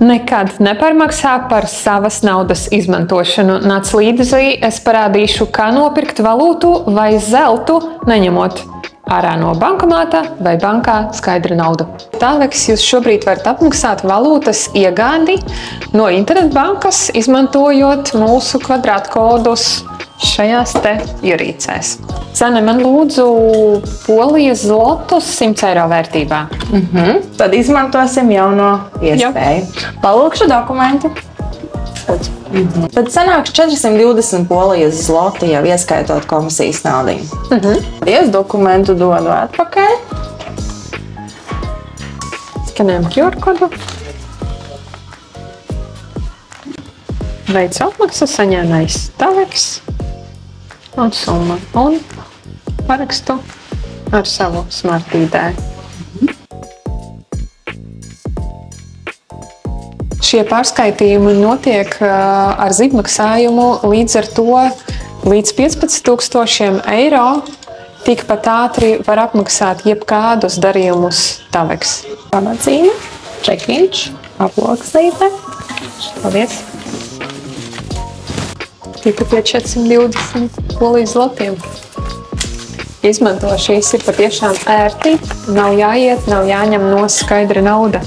Nekad neparmaksā par savas naudas izmantošanu. Nāc līdzi, es parādīšu, kā nopirkt valūtu vai zeltu, neņemot ārā no bankomāta vai bankā skaidru naudu. Tālēks jūs šobrīd varat apmaksāt valūtas iegādi no internetbankas, izmantojot mūsu kvadrātkodus šajās te ierīcēs. Zane, man lūdzu polijas zlotus 100 eiro vērtībā. Tad izmantosim jauno iespēju. Palūkšu dokumenti. Tad sanāks 420 polijas zloti, jau ieskaitot komisijas naudiņu. Es dokumentu dodu atpakaļ. Skanējam QR kodu. Veicu apmaksu saņēmējs Tālēks un summa. Un parakstu ar savu Smart ID. Šie pārskaitījumi notiek ar zibmaksājumu, līdz ar to līdz 15 000 eiro tikpat ātri var apmaksāt jebkādus darījumus Tālēks. Pamatzīme, čekiņš, aploksnīte. Paldies! Tika pie 420 polijas zlotiem. Izmanto šīs ir patiešām ērti, nav jāiet, nav jāņem no skaidra nauda.